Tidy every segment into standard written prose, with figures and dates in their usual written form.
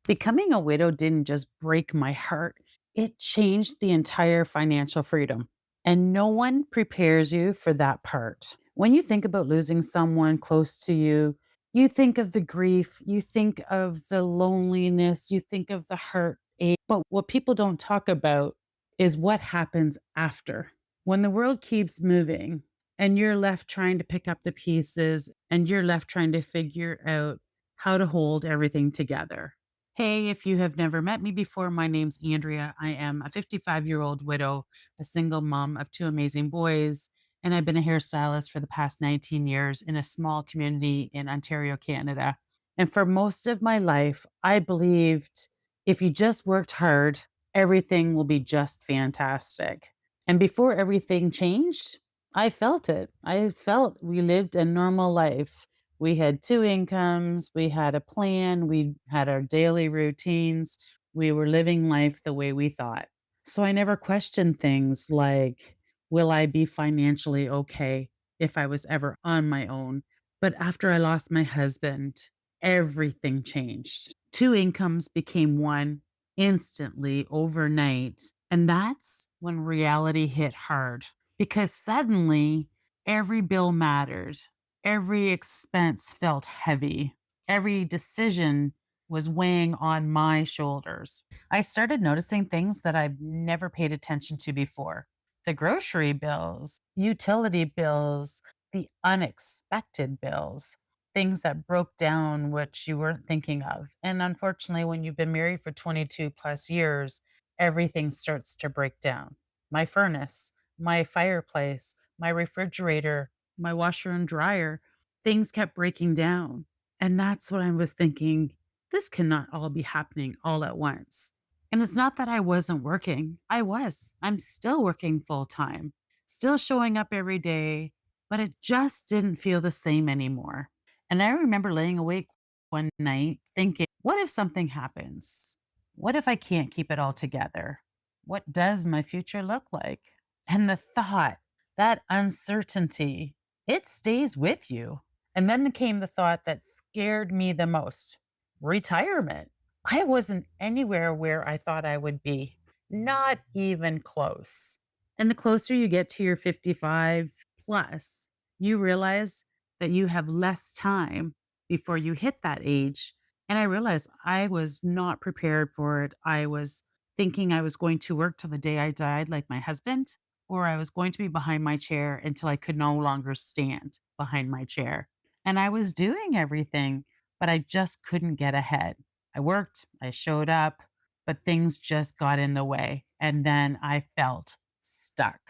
Becoming a widow didn't just break my heart, it changed the entire financial freedom. And no one prepares you for that part. When you think about losing someone close to you, you think of the grief, you think of the loneliness, you think of the heartache. But what people don't talk about is what happens after. When the world keeps moving and you're left trying to pick up the pieces and you're left trying to figure out how to hold everything together. Hey, if you have never met me before, my name's Andrea. I am a 55-year-old widow, a single mom of two amazing boys, and I've been a hairstylist for the past 19 years in a small community in Ontario, Canada. And for most of my life, I believed if you just worked hard, everything will be just fantastic. And before everything changed, I felt it. I felt we lived a normal life. We had 2 incomes, we had a plan, we had our daily routines, we were living life the way we thought. So I never questioned things like, will I be financially okay if I was ever on my own? But after I lost my husband, everything changed. 2 incomes became 1 instantly overnight, and that's when reality hit hard because suddenly every bill mattered. Every expense felt heavy. Every decision was weighing on my shoulders. I started noticing things that I've never paid attention to before. The grocery bills, utility bills, the unexpected bills, things that broke down which you weren't thinking of. And unfortunately, when you've been married for 22 plus years, everything starts to break down. My furnace, my fireplace, my refrigerator, my washer and dryer, things kept breaking down. And that's what I was thinking. This cannot all be happening all at once. And it's not that I wasn't working. I was. I'm still working full time, still showing up every day, but it just didn't feel the same anymore. And I remember laying awake one night thinking, what if something happens? What if I can't keep it all together? What does my future look like? And the thought, that uncertainty, it stays with you. And then came the thought that scared me the most: retirement. I wasn't anywhere where I thought I would be, not even close. And the closer you get to your 55 plus, you realize that you have less time before you hit that age. And I realized I was not prepared for it. I was thinking I was going to work till the day I died, like my husband, or I was going to be behind my chair until I could no longer stand behind my chair. And I was doing everything, but I just couldn't get ahead. I worked, I showed up, but things just got in the way. And then I felt stuck.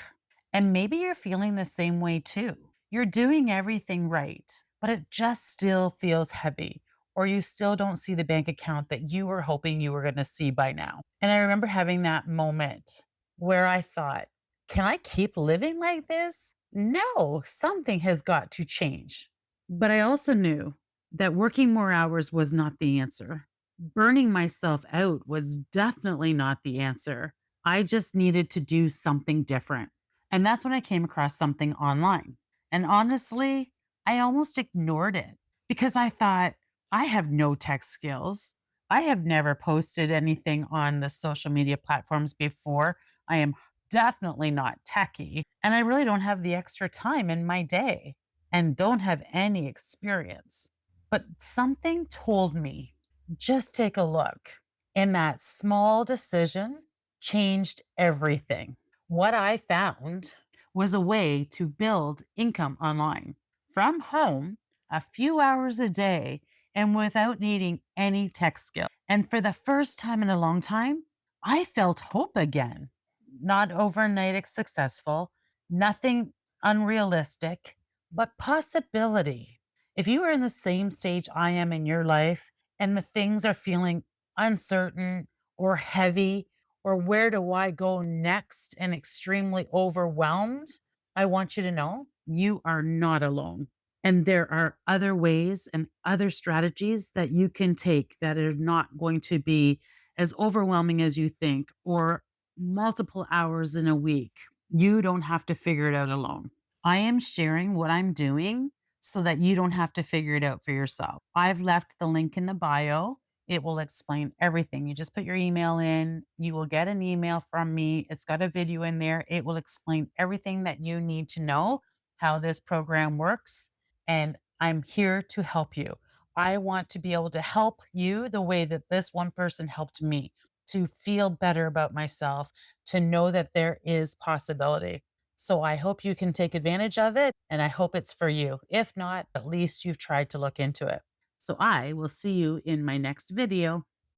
And maybe you're feeling the same way too. You're doing everything right, but it just still feels heavy, or you still don't see the bank account that you were hoping you were going to see by now. And I remember having that moment where I thought, can I keep living like this? No, something has got to change. But I also knew that working more hours was not the answer. Burning myself out was definitely not the answer. I just needed to do something different. And that's when I came across something online. And honestly, I almost ignored it because I thought, I have no tech skills. I have never posted anything on the social media platforms before. I am definitely not techie. And I really don't have the extra time in my day and don't have any experience. But something told me, just take a look. And that small decision changed everything. What I found was a way to build income online from home, a few hours a day, and without needing any tech skill. And for the first time in a long time, I felt hope again. Not overnight successful, nothing unrealistic, but possibility. If you are in the same stage I am in your life and the things are feeling uncertain or heavy, or where do I go next and extremely overwhelmed, I want you to know you are not alone. And there are other ways and other strategies that you can take that are not going to be as overwhelming as you think or multiple hours in a week. You don't have to figure it out alone. I am sharing what I'm doing so that you don't have to figure it out for yourself. I've left the link in the bio It will explain everything. You just put your email in, you will get an email from me. It's got a video in there. It will explain everything that you need to know how this program works. And I'm here to help you. I want to be able to help you the way that this one person helped me to feel better about myself, to know that there is possibility. So I hope you can take advantage of it and I hope it's for you. If not, at least you've tried to look into it. So I will see you in my next video.